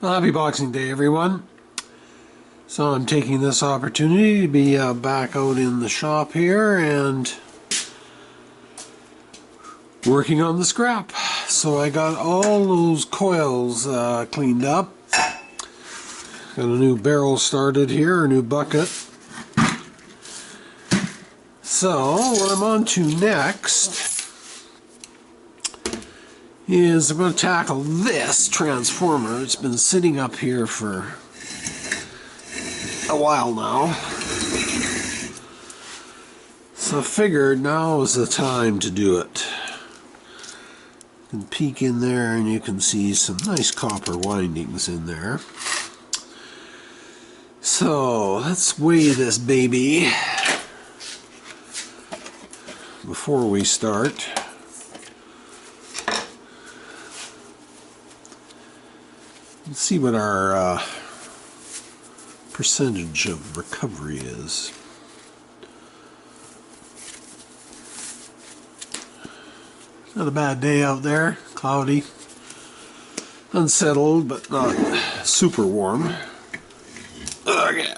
Well, happy Boxing Day, everyone. So I'm taking this opportunity to be back out in the shop here and working on the scrap. So I got all those coils cleaned up. Got a new barrel started here, a new bucket. So what I'm on to next is I'm going to tackle this transformer. It's been sitting up here for a while now. So I figured now is the time to do it. You can peek in there and you can see some nice copper windings in there. So let's weigh this baby before we start. Let's see what our percentage of recovery is. Not a bad day out there. Cloudy, unsettled, but not super warm. Okay.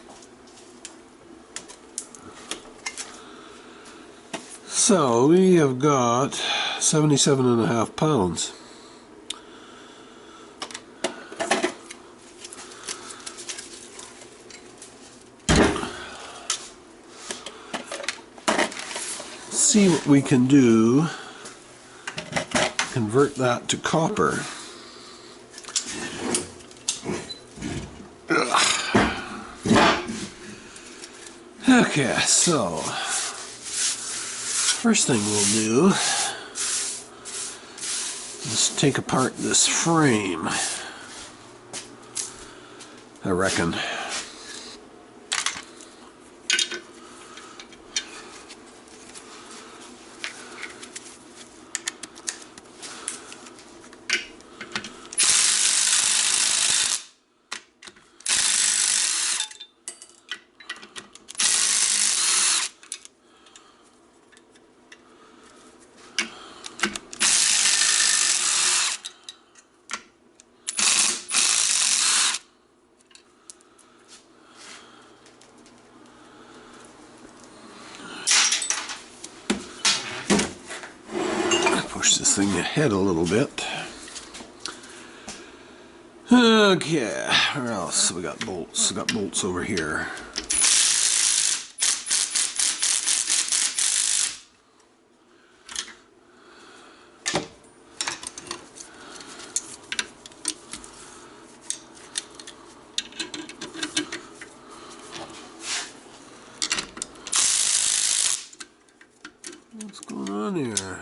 So we have got 77.5 pounds. See what we can do. Convert that to copper. Okay, so first thing we'll do is take apart this frame, I reckon. Push this thing ahead a little bit. Okay, where else? We got bolts. We got bolts over here. What's going on here?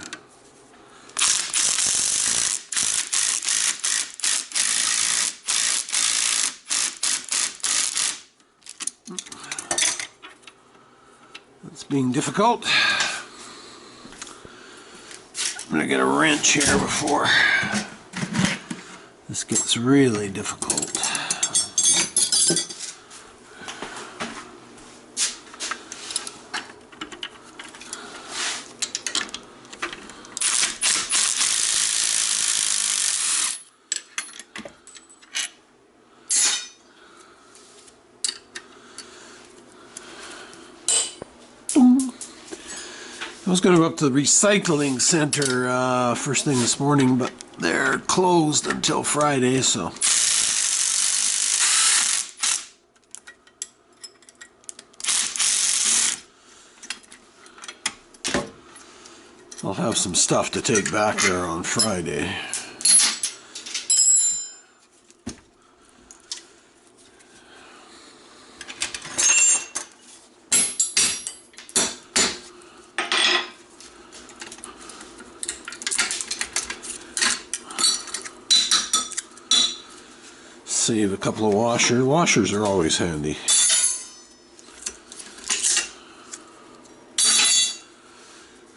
That's being difficult. I'm going to get a wrench here before this gets really difficult. I was going to go up to the recycling center first thing this morning, but they're closed until Friday, so I'll have some stuff to take back there on Friday. Save a couple of washers. Washers are always handy.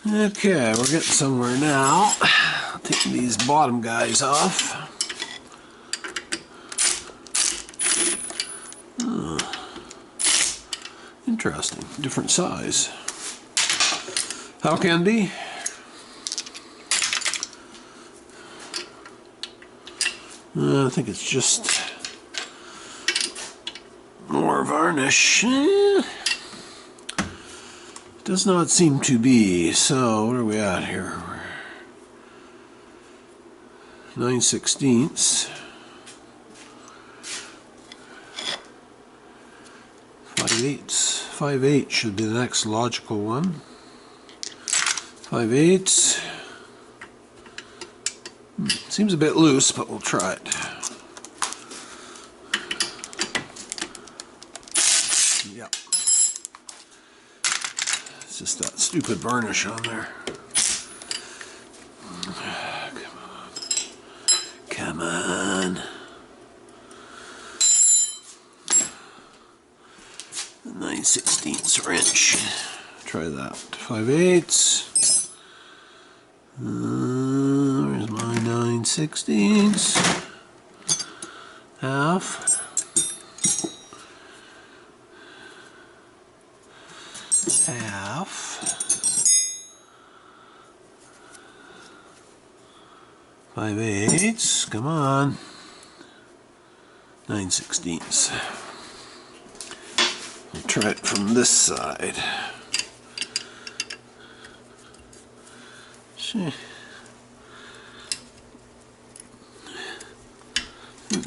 Okay, we're getting somewhere now. I'll take these bottom guys off. Interesting. Different size. How can be? I think it's just more varnish. Does not seem to be. So what are we at here? 9/16. 5/8. 5/8 should be the next logical one. 5/8. Seems a bit loose, but we'll try it. Yep. It's just that stupid varnish on there. Come on. Come on. 9/16 wrench. Try that. 5/8. Where's my 9/16? Half. Half. 5/8. Come on. 9/16. We'll try it from this side.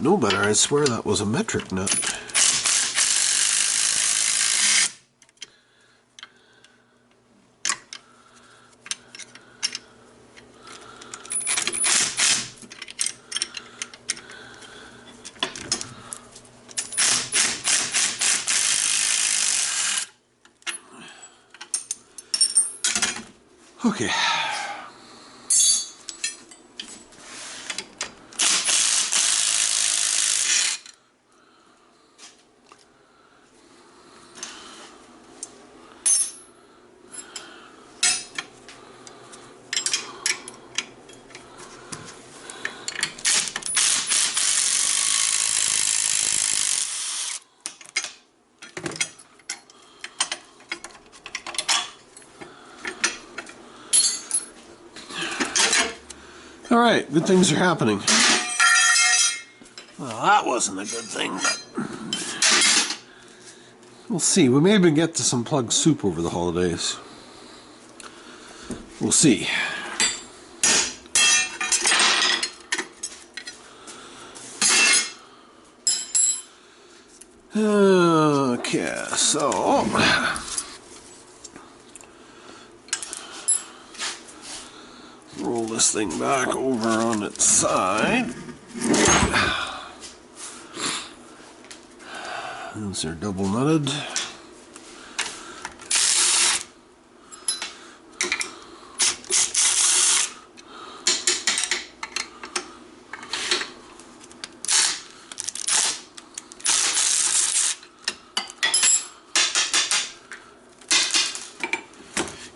No better, I swear that was a metric nut. Okay. All right, good things are happening. Well, that wasn't a good thing, but we'll see. We may even get to some plug soup over the holidays. We'll see. Okay, so roll this thing back over on its side. Those are double nutted.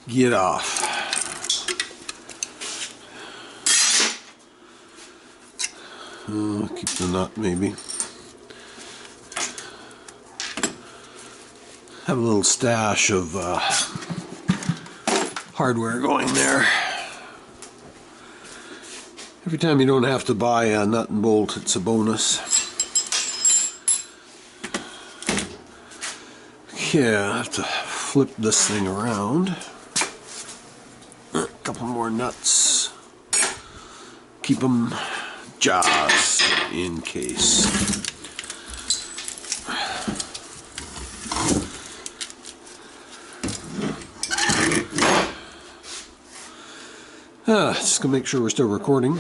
Get off. Keep the nut maybe. Have a little stash of hardware going there. Every time you don't have to buy a nut and bolt, it's a bonus. Okay, I have to flip this thing around. A couple more nuts. Keep them just in case. Just gonna make sure we're still recording.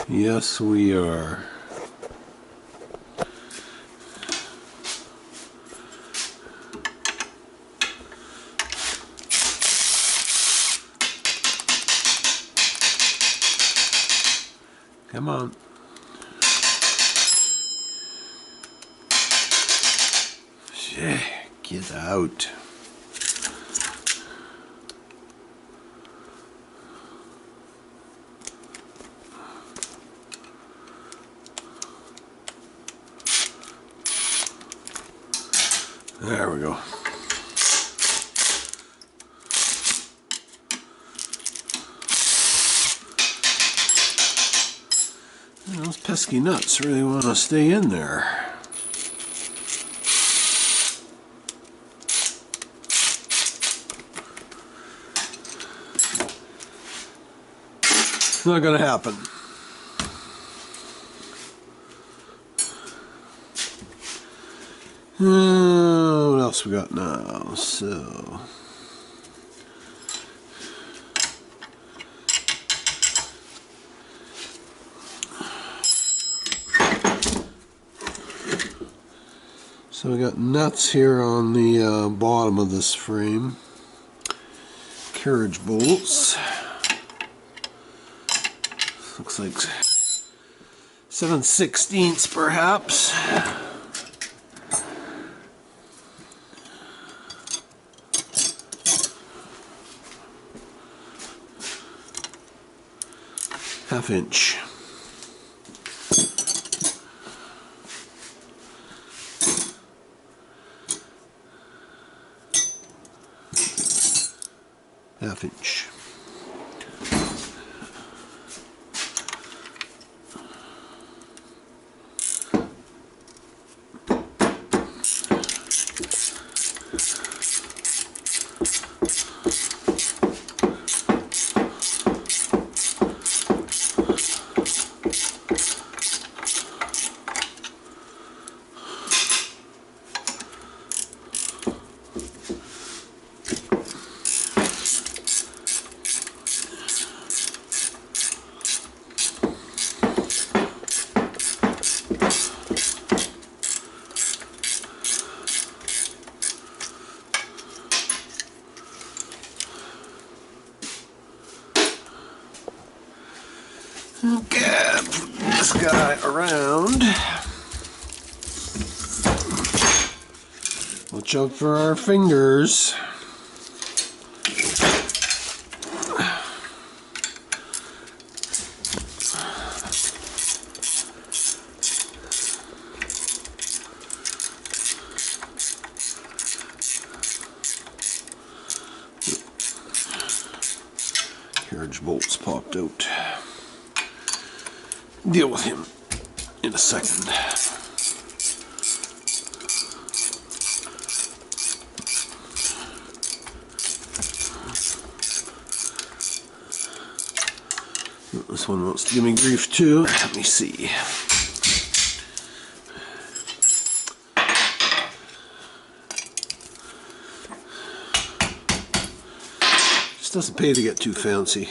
Yes, we are. Come on. Get out. There we go. Those pesky nuts really want to stay in there. Not gonna happen. What else we got now? So we got nuts here on the bottom of this frame. Carriage bolts. Looks like 7/16 perhaps. Half inch. Half inch. Okay, put this guy around. Watch out for our fingers. Carriage bolts popped out. Deal with him in a second. This one wants to give me grief too. Let me see. Just doesn't pay to get too fancy.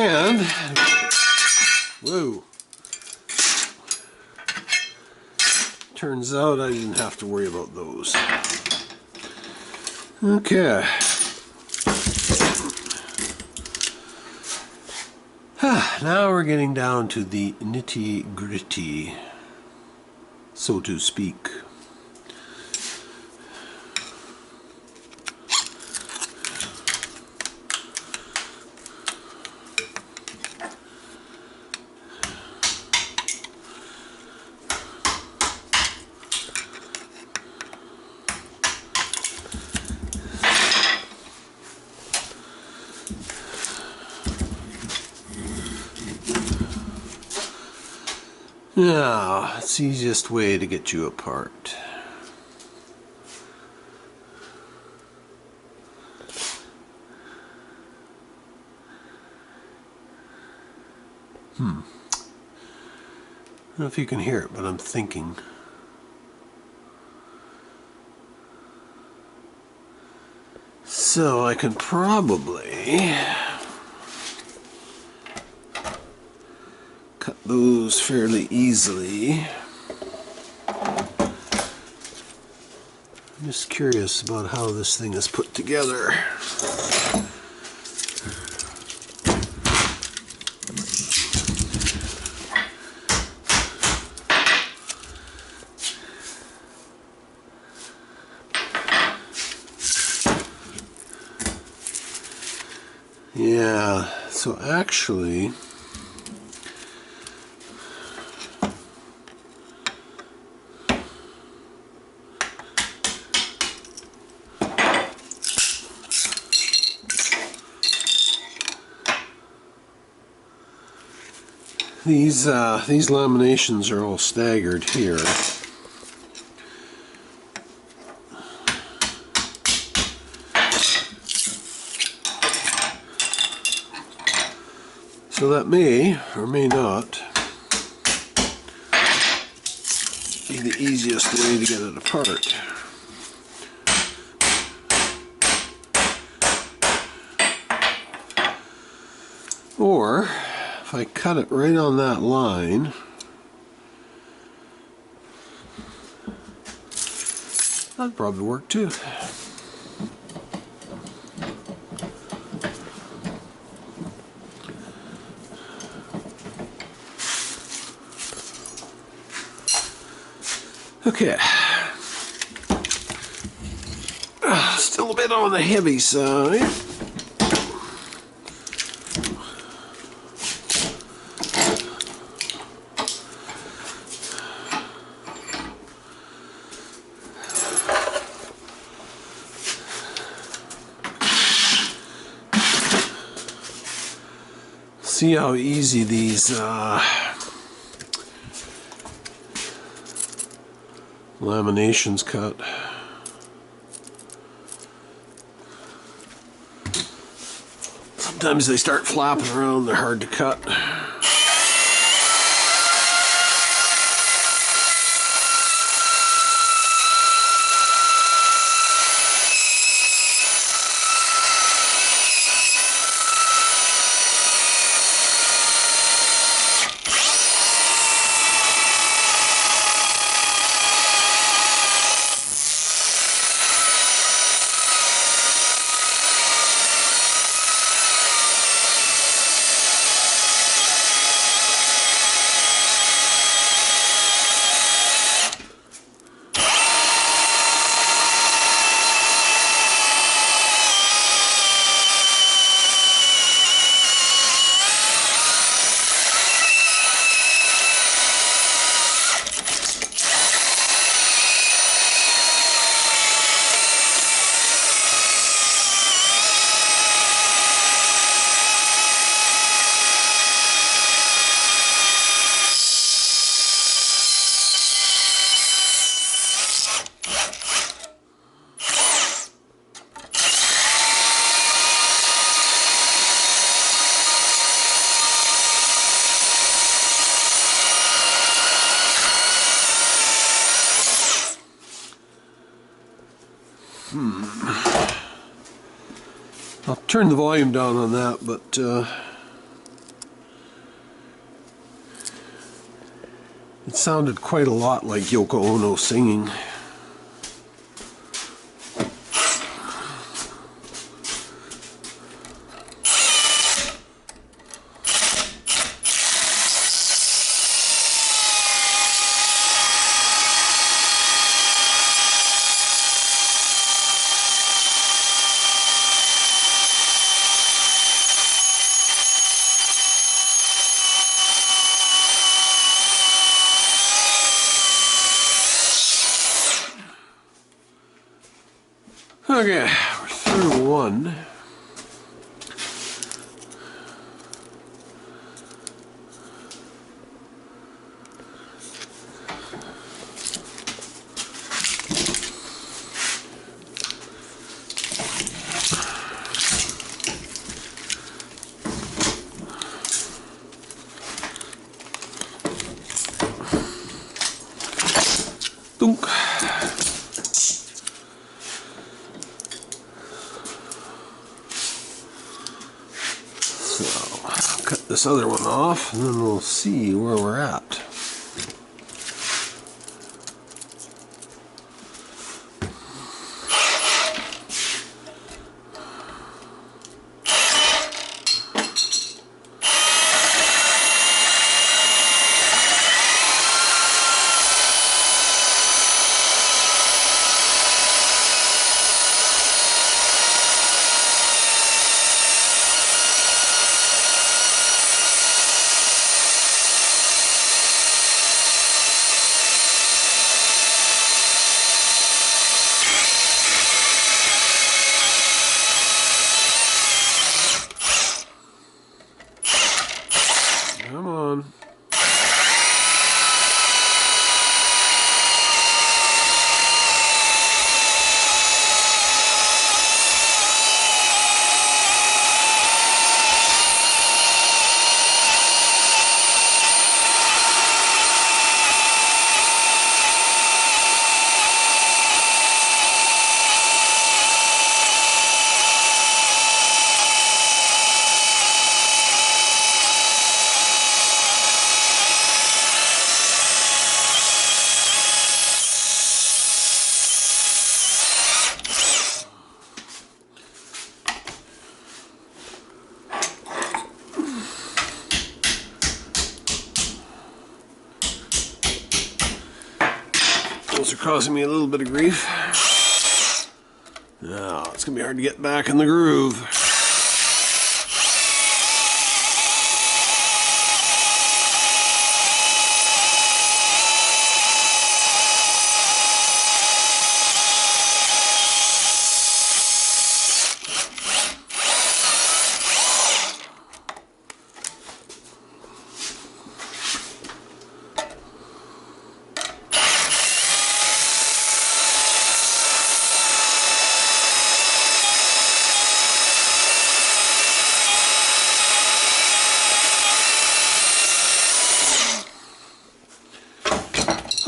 And, whoa, turns out I didn't have to worry about those. Okay. Now we're getting down to the nitty-gritty, so to speak. Now, it's the easiest way to get you apart. I don't know if you can hear it, but I'm thinking. So I can probably cut those fairly easily. I'm just curious about how this thing is put together. Yeah, so actually, These laminations are all staggered here. So that may or may not be the easiest way to get it apart. Or if I cut it right on that line, that'd probably work too. Okay. Still a bit on the heavy side. See how easy these laminations cut. Sometimes they start flapping around, they're hard to cut. I'll turn the volume down on that, but it sounded quite a lot like Yoko Ono singing. Okay, we're through one. Dunk. Cut this other one off, and then we'll see where we're at. Those are causing me a little bit of grief. Now, it's going to be hard to get back in the groove.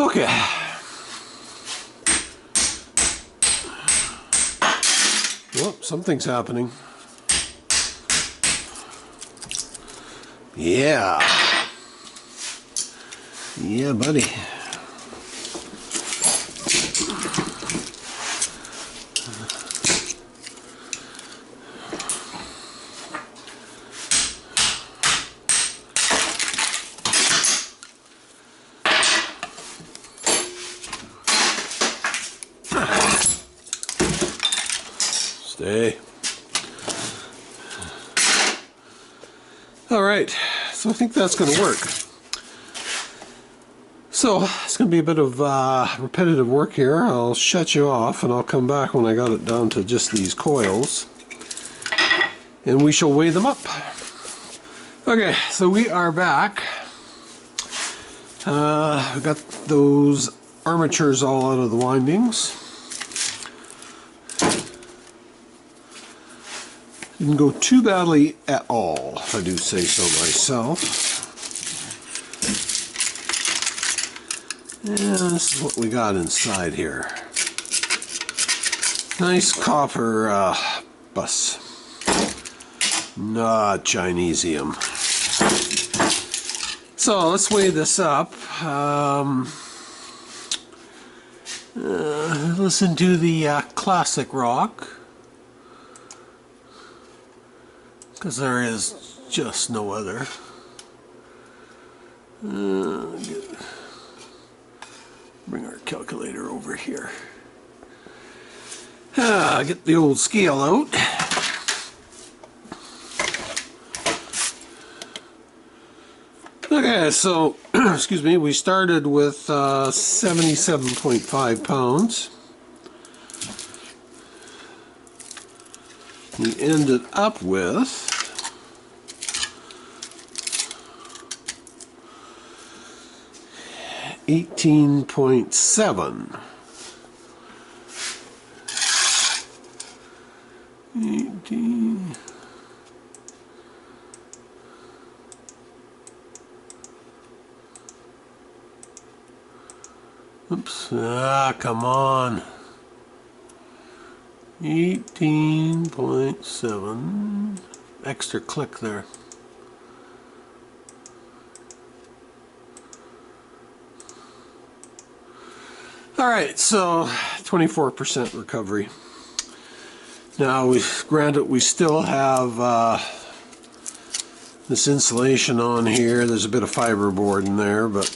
Okay. Well, something's happening. Yeah. Yeah, buddy. Stay. All right, so I think that's going to work. So it's going to be a bit of repetitive work here. I'll shut you off and I'll come back when I got it down to just these coils. And we shall weigh them up. Okay, so we are back. We got those armatures all out of the windings. Didn't go too badly at all, if I do say so myself. Yeah, this is what we got inside here. Nice copper bus. Not Chinesium. So let's weigh this up. Listen to the classic rock. Because there is just no other. Bring our calculator over here. Get the old scale out. Okay, so, excuse me, we started with 77.5 pounds. We ended up with 18.7. 18. Oops. Come on. 18.7. Extra click there. Alright, so 24% recovery. Now, granted, we still have this insulation on here. There's a bit of fiberboard in there, but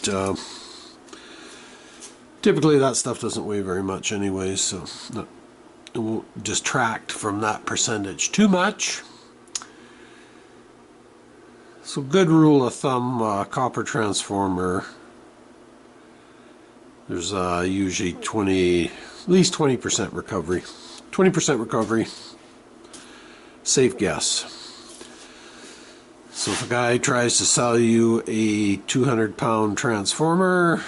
typically that stuff doesn't weigh very much anyway, so it won't distract from that percentage too much. So good rule of thumb, copper transformer, there's usually at least 20% recovery. 20% recovery, safe guess. So if a guy tries to sell you a 200-pound transformer,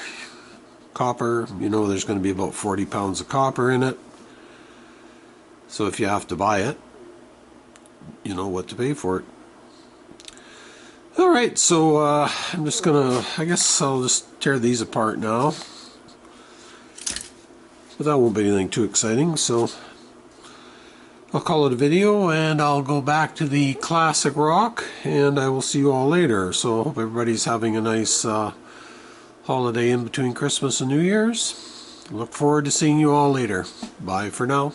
copper, you know there's going to be about 40 pounds of copper in it. So if you have to buy it, you know what to pay for it. Alright, so I'm just gonna, I guess I'll just tear these apart now. But that won't be anything too exciting, so I'll call it a video and I'll go back to the classic rock and I will see you all later. So I hope everybody's having a nice holiday in between Christmas and New Year's. Look forward to seeing you all later. Bye for now.